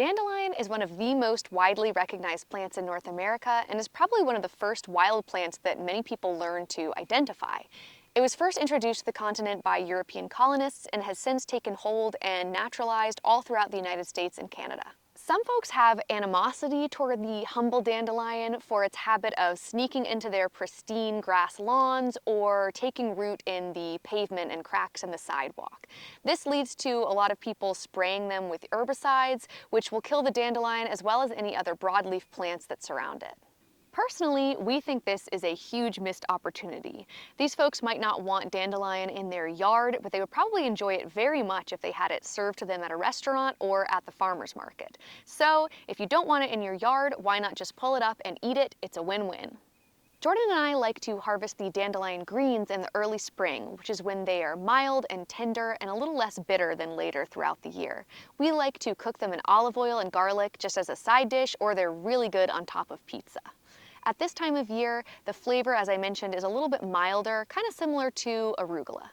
Dandelion is one of the most widely recognized plants in North America and is probably one of the first wild plants that many people learned to identify. It was first introduced to the continent by European colonists and has since taken hold and naturalized all throughout the United States and Canada. Some folks have animosity toward the humble dandelion for its habit of sneaking into their pristine grass lawns or taking root in the pavement and cracks in the sidewalk. This leads to a lot of people spraying them with herbicides, which will kill the dandelion as well as any other broadleaf plants that surround it. Personally, we think this is a huge missed opportunity. These folks might not want dandelion in their yard, but they would probably enjoy it very much if they had it served to them at a restaurant or at the farmer's market. So, if you don't want it in your yard, why not just pull it up and eat it? It's a win-win. Jordan and I like to harvest the dandelion greens in the early spring, which is when they are mild and tender and a little less bitter than later throughout the year. We like to cook them in olive oil and garlic just as a side dish, or they're really good on top of pizza. At this time of year, the flavor, as I mentioned, is a little bit milder, kind of similar to arugula.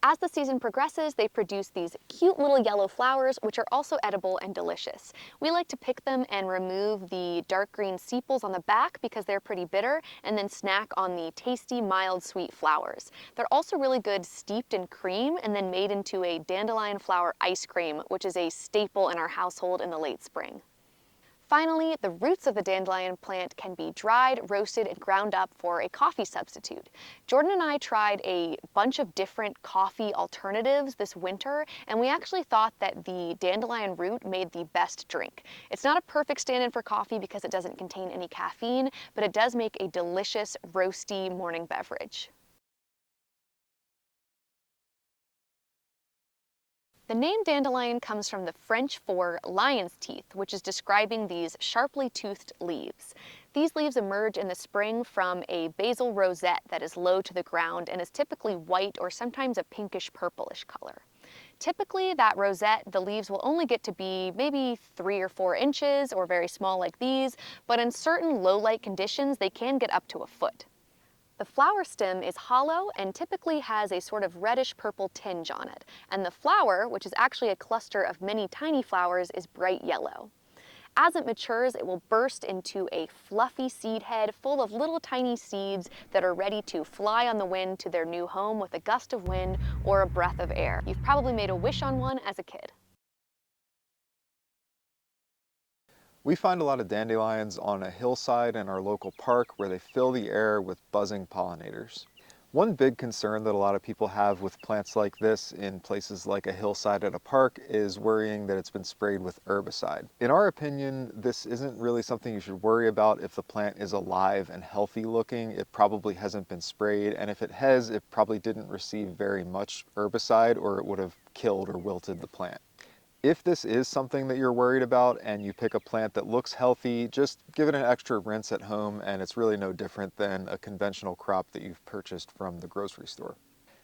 As the season progresses, they produce these cute little yellow flowers, which are also edible and delicious. We like to pick them and remove the dark green sepals on the back because they're pretty bitter, and then snack on the tasty, mild, sweet flowers. They're also really good steeped in cream and then made into a dandelion flower ice cream, which is a staple in our household in the late spring. Finally, the roots of the dandelion plant can be dried, roasted, and ground up for a coffee substitute. Jordan and I tried a bunch of different coffee alternatives this winter, and we actually thought that the dandelion root made the best drink. It's not a perfect stand-in for coffee because it doesn't contain any caffeine, but it does make a delicious, roasty morning beverage. The name dandelion comes from the French for lion's teeth, which is describing these sharply toothed leaves. These leaves emerge in the spring from a basal rosette that is low to the ground and is typically white or sometimes a pinkish purplish color. Typically, that rosette, the leaves will only get to be maybe 3 or 4 inches or very small like these, but in certain low light conditions, they can get up to a foot. The flower stem is hollow and typically has a sort of reddish-purple tinge on it, and the flower, which is actually a cluster of many tiny flowers, is bright yellow. As it matures, it will burst into a fluffy seed head full of little tiny seeds that are ready to fly on the wind to their new home with a gust of wind or a breath of air. You've probably made a wish on one as a kid. We find a lot of dandelions on a hillside in our local park where they fill the air with buzzing pollinators. One big concern that a lot of people have with plants like this in places like a hillside at a park is worrying that it's been sprayed with herbicide. In our opinion, this isn't really something you should worry about if the plant is alive and healthy looking. It probably hasn't been sprayed, and if it has, it probably didn't receive very much herbicide or it would have killed or wilted the plant. If this is something that you're worried about and you pick a plant that looks healthy, just give it an extra rinse at home and it's really no different than a conventional crop that you've purchased from the grocery store.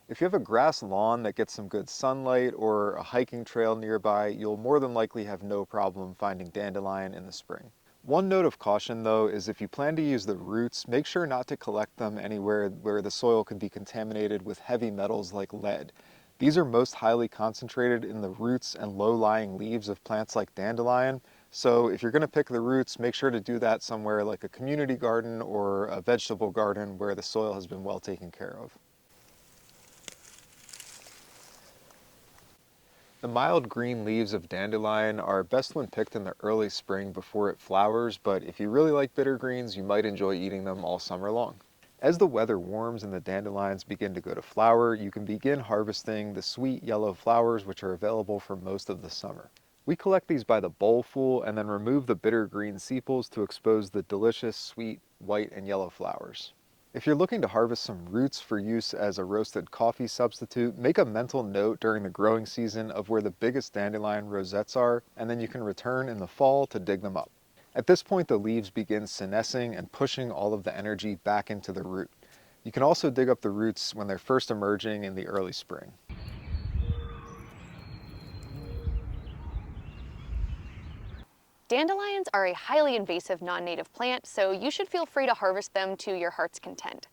If you have a grass lawn that gets some good sunlight or a hiking trail nearby, you'll more than likely have no problem finding dandelion in the spring. One note of caution though is if you plan to use the roots, make sure not to collect them anywhere where the soil could be contaminated with heavy metals like lead. These are most highly concentrated in the roots and low-lying leaves of plants like dandelion, so if you're going to pick the roots, make sure to do that somewhere like a community garden or a vegetable garden where the soil has been well taken care of. The mild green leaves of dandelion are best when picked in the early spring before it flowers, but if you really like bitter greens, you might enjoy eating them all summer long. As the weather warms and the dandelions begin to go to flower, you can begin harvesting the sweet yellow flowers which are available for most of the summer. We collect these by the bowlful and then remove the bitter green sepals to expose the delicious sweet white and yellow flowers. If you're looking to harvest some roots for use as a roasted coffee substitute, make a mental note during the growing season of where the biggest dandelion rosettes are, and then you can return in the fall to dig them up. At this point, the leaves begin senescing and pushing all of the energy back into the root. You can also dig up the roots when they're first emerging in the early spring. Dandelions are a highly invasive non-native plant, so you should feel free to harvest them to your heart's content.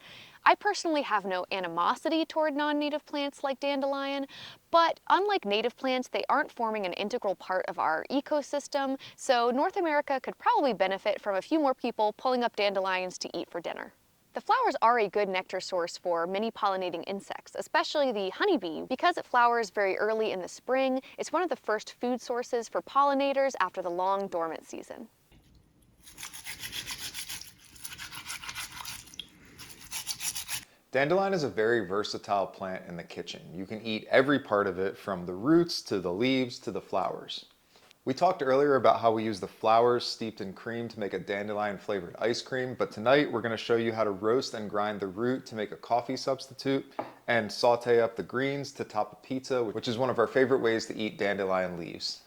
I personally have no animosity toward non-native plants like dandelion, but unlike native plants, they aren't forming an integral part of our ecosystem, so North America could probably benefit from a few more people pulling up dandelions to eat for dinner. The flowers are a good nectar source for many pollinating insects, especially the honeybee. Because it flowers very early in the spring, it's one of the first food sources for pollinators after the long dormant season. Dandelion is a very versatile plant in the kitchen. You can eat every part of it, from the roots to the leaves to the flowers. We talked earlier about how we use the flowers steeped in cream to make a dandelion flavored ice cream, but tonight we're going to show you how to roast and grind the root to make a coffee substitute and saute up the greens to top a pizza, which is one of our favorite ways to eat dandelion leaves.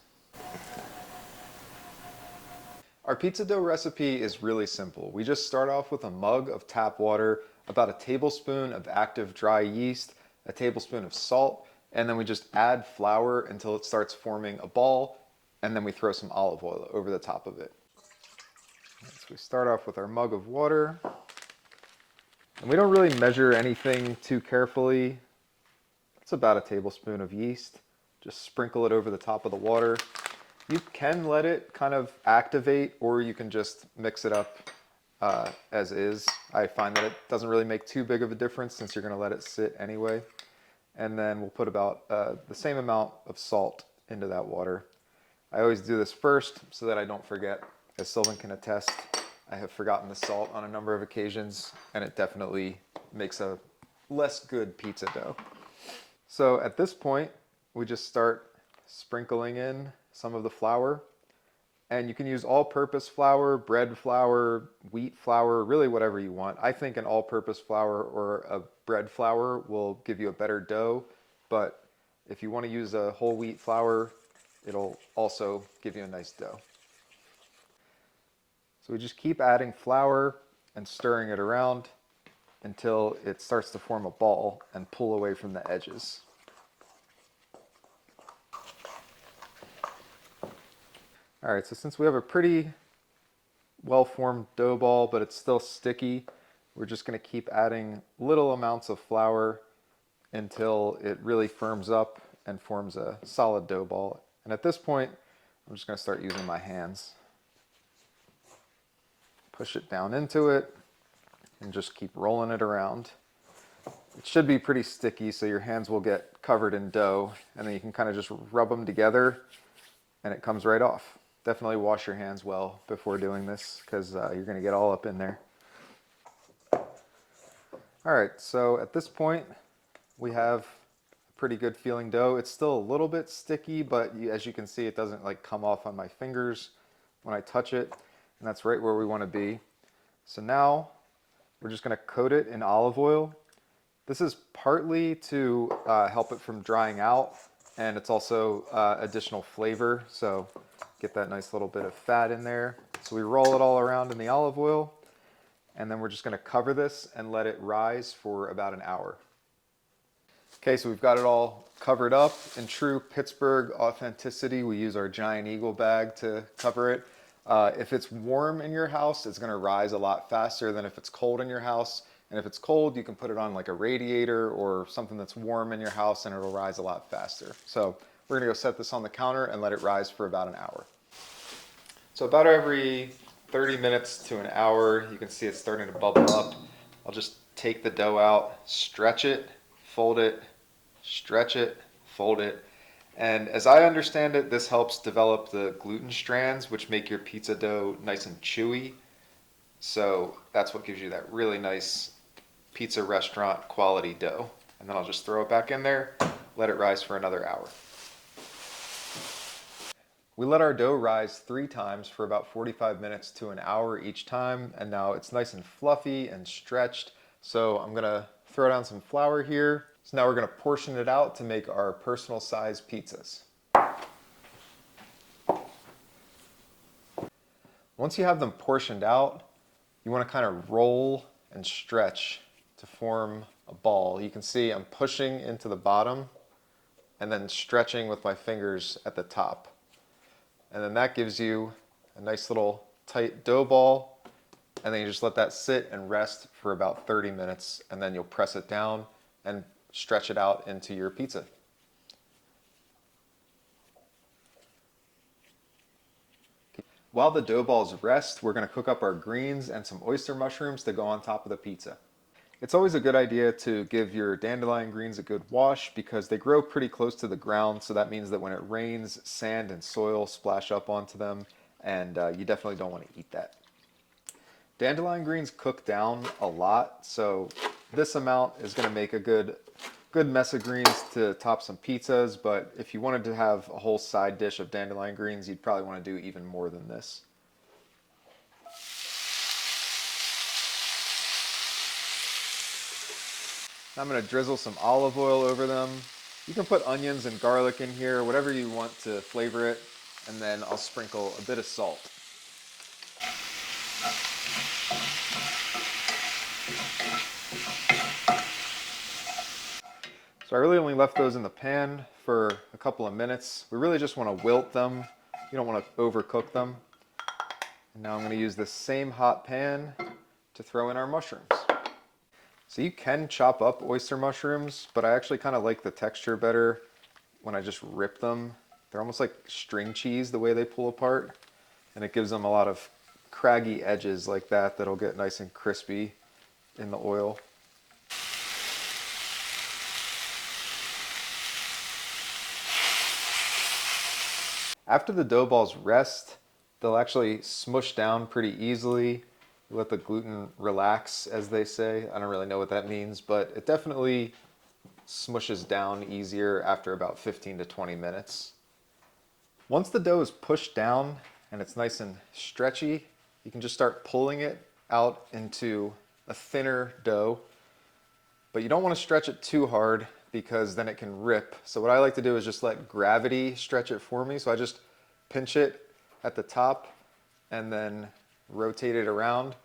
Our pizza dough recipe is really simple. We just start off with a mug of tap water, about a tablespoon of active dry yeast, a tablespoon of salt, and then we just add flour until it starts forming a ball, and then we throw some olive oil over the top of it. So we start off with our mug of water, and we don't really measure anything too carefully. It's about a tablespoon of yeast. Just sprinkle it over the top of the water. You can let it kind of activate, or you can just mix it up as is. I find that it doesn't really make too big of a difference since you're going to let it sit anyway. And then we'll put about the same amount of salt into that water. I always do this first so that I don't forget. As Sylvan can attest, I have forgotten the salt on a number of occasions, and it definitely makes a less good pizza dough. So at this point, we just start sprinkling in some of the flour. And you can use all-purpose flour, bread flour, wheat flour, really whatever you want. I think an all-purpose flour or a bread flour will give you a better dough, but if you want to use a whole wheat flour, it'll also give you a nice dough. So we just keep adding flour and stirring it around until it starts to form a ball and pull away from the edges. All right, so since we have a pretty well-formed dough ball, but it's still sticky, we're just going to keep adding little amounts of flour until it really firms up and forms a solid dough ball. And at this point, I'm just going to start using my hands. Push it down into it and just keep rolling it around. It should be pretty sticky, so your hands will get covered in dough, and then you can kind of just rub them together and it comes right off. Definitely wash your hands well before doing this, because you're going to get all up in there. All right, so at this point, we have a pretty good feeling dough. It's still a little bit sticky, but as you can see, it doesn't like come off on my fingers when I touch it, and that's right where we want to be. So now we're just going to coat it in olive oil. This is partly to help it from drying out, and it's also additional flavor, so get that nice little bit of fat in there. So we roll it all around in the olive oil, and then we're just going to cover this and let it rise for about an hour. Okay, so we've got it all covered up. In true Pittsburgh authenticity, we use our giant eagle bag to cover it. If it's warm in your house, it's going to rise a lot faster than if it's cold in your house. And if it's cold, you can put it on like a radiator or something that's warm in your house, and it'll rise a lot faster. So we're going to go set this on the counter and let it rise for about an hour. So about every 30 minutes to an hour, you can see it's starting to bubble up. I'll just take the dough out, stretch it, fold it, stretch it, fold it. And as I understand it, this helps develop the gluten strands, which make your pizza dough nice and chewy. So that's what gives you that really nice pizza restaurant quality dough. And then I'll just throw it back in there, let it rise for another hour. We let our dough rise 3 times for about 45 minutes to an hour each time, and now it's nice and fluffy and stretched. So I'm gonna throw down some flour here. So now we're gonna portion it out to make our personal size pizzas. Once you have them portioned out, you wanna kind of roll and stretch to form a ball. You can see I'm pushing into the bottom and then stretching with my fingers at the top. And then that gives you a nice little tight dough ball and then you just let that sit and rest for about 30 minutes, and then you'll press it down and stretch it out into your pizza. While the dough balls rest, we're going to cook up our greens and some oyster mushrooms to go on top of the pizza. It's always a good idea to give your dandelion greens a good wash because they grow pretty close to the ground, so that means that when it rains, sand and soil splash up onto them, and you definitely don't want to eat that. Dandelion greens cook down a lot, so this amount is going to make a good mess of greens to top some pizzas, but if you wanted to have a whole side dish of dandelion greens, you'd probably want to do even more than this. I'm going to drizzle some olive oil over them. You can put onions and garlic in here, whatever you want to flavor it, and then I'll sprinkle a bit of salt. So I really only left those in the pan for a couple of minutes. We really just want to wilt them. You don't want to overcook them. And now I'm going to use this same hot pan to throw in our mushrooms. So you can chop up oyster mushrooms, but I actually kind of like the texture better when I just rip them. They're almost like string cheese the way they pull apart, and it gives them a lot of craggy edges like that that'll get nice and crispy in the oil. After the dough balls rest, they'll actually smush down pretty easily. You let the gluten relax, as they say. I don't really know what that means, but it definitely smushes down easier after about 15 to 20 minutes. Once the dough is pushed down and it's nice and stretchy, you can just start pulling it out into a thinner dough, but you don't want to stretch it too hard because then it can rip. So what I like to do is just let gravity stretch it for me. So I just pinch it at the top and then rotate it around.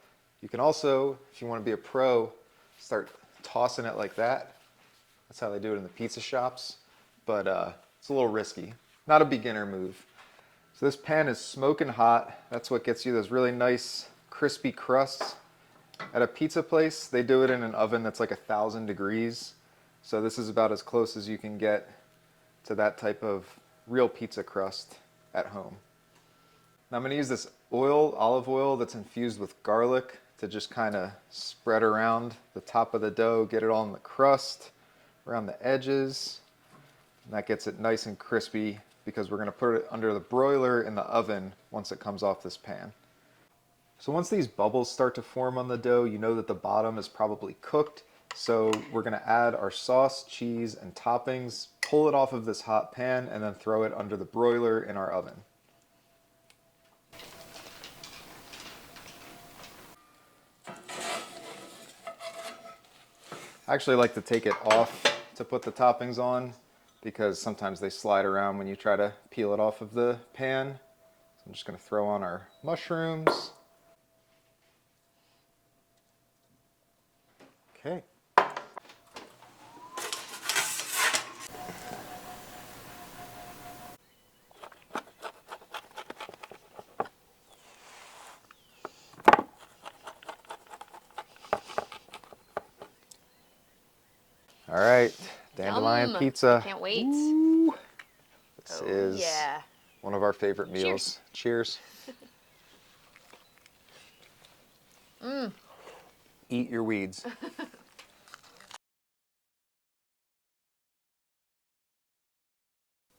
You can also, if you want to be a pro, start tossing it like that. That's how they do it in the pizza shops, but it's a little risky. Not a beginner move. So this pan is smoking hot. That's what gets you those really nice crispy crusts. At a pizza place, they do it in an oven that's like 1,000 degrees. So this is about as close as you can get to that type of real pizza crust at home. Now I'm going to use this olive oil that's infused with garlic to just kind of spread around the top of the dough, get it all in the crust, around the edges. And that gets it nice and crispy because we're going to put it under the broiler in the oven once it comes off this pan. So once these bubbles start to form on the dough, you know that the bottom is probably cooked. So we're going to add our sauce, cheese, and toppings, pull it off of this hot pan, and then throw it under the broiler in our oven. I actually like to take it off to put the toppings on because sometimes they slide around when you try to peel it off of the pan. So I'm just going to throw on our mushrooms. Okay. All right, dandelion Yum. pizza. Can't wait. Ooh. This Oh, is yeah. one of our favorite meals. Cheers. Eat your weeds.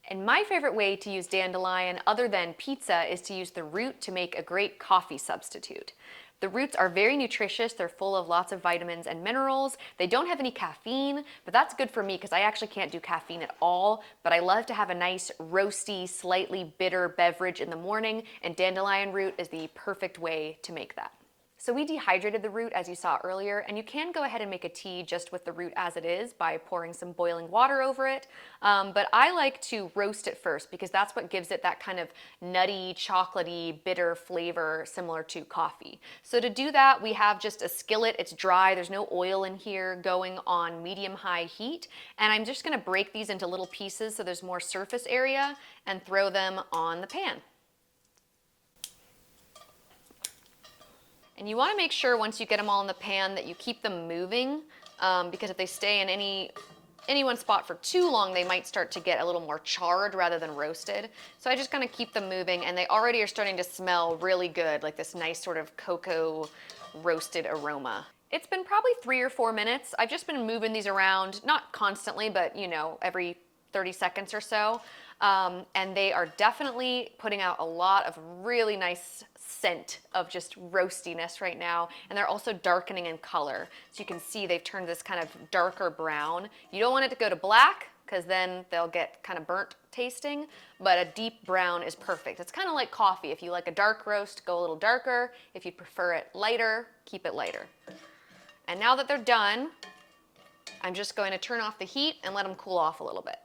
And my favorite way to use dandelion other than pizza is to use the root to make a great coffee substitute. The roots are very nutritious. They're full of lots of vitamins and minerals. They don't have any caffeine, but that's good for me because I actually can't do caffeine at all. But I love to have a nice roasty, slightly bitter beverage in the morning, and dandelion root is the perfect way to make that. So we dehydrated the root as you saw earlier, and you can go ahead and make a tea just with the root as it is by pouring some boiling water over it. But I like to roast it first because that's what gives it that kind of nutty, chocolatey, bitter flavor similar to coffee. So to do that, we have just a skillet. It's dry. There's no oil in here, going on medium-high heat. And I'm just going to break these into little pieces so there's more surface area and throw them on the pan. And you want to make sure once you get them all in the pan that you keep them moving, because if they stay in any one spot for too long, they might start to get a little more charred rather than roasted. So I just kind of keep them moving, and they already are starting to smell really good, like this nice sort of cocoa roasted aroma. It's been probably 3 or 4 minutes. I've just been moving these around, not constantly, but you know, every 30 seconds or so. And they are definitely putting out a lot of really nice scent of just roastiness right now. And they're also darkening in color. So you can see they've turned this kind of darker brown. You don't want it to go to black because then they'll get kind of burnt tasting, but a deep brown is perfect. It's kind of like coffee. If you like a dark roast, go a little darker. If you prefer it lighter, keep it lighter. And now that they're done, I'm just going to turn off the heat and let them cool off a little bit.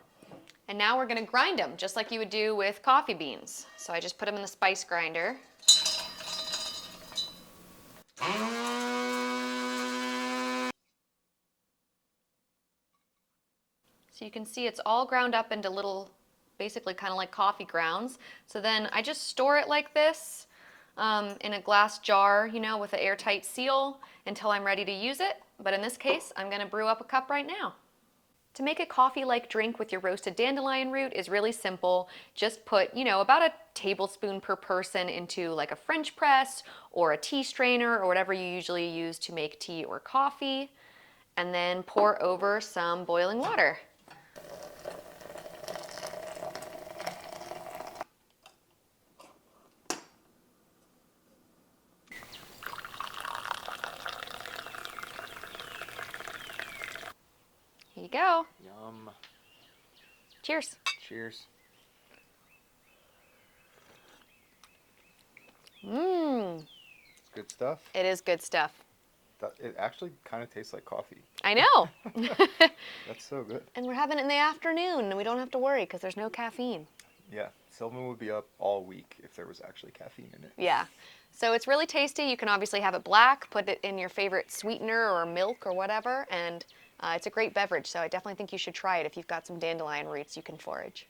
And now we're going to grind them just like you would do with coffee beans. So I just put them in the spice grinder. So you can see it's all ground up into little, basically kind of like coffee grounds. So then I just store it like this in a glass jar, you know, with an airtight seal until I'm ready to use it. But in this case, I'm going to brew up a cup right now. To make a coffee-like drink with your roasted dandelion root is really simple. Just put, you know, about a tablespoon per person into like a French press or a tea strainer or whatever you usually use to make tea or coffee, and then pour over some boiling water. Here you go. Yum. Cheers. Cheers. Mmm. Good stuff. It is good stuff. It actually kind of tastes like coffee. I know. That's so good. And we're having it in the afternoon, and we don't have to worry because there's no caffeine. Yeah, Sylvan would be up all week if there was actually caffeine in it. Yeah. So it's really tasty. You can obviously have it black, put it in your favorite sweetener or milk or whatever, and it's a great beverage. So I definitely think you should try it if you've got some dandelion roots you can forage.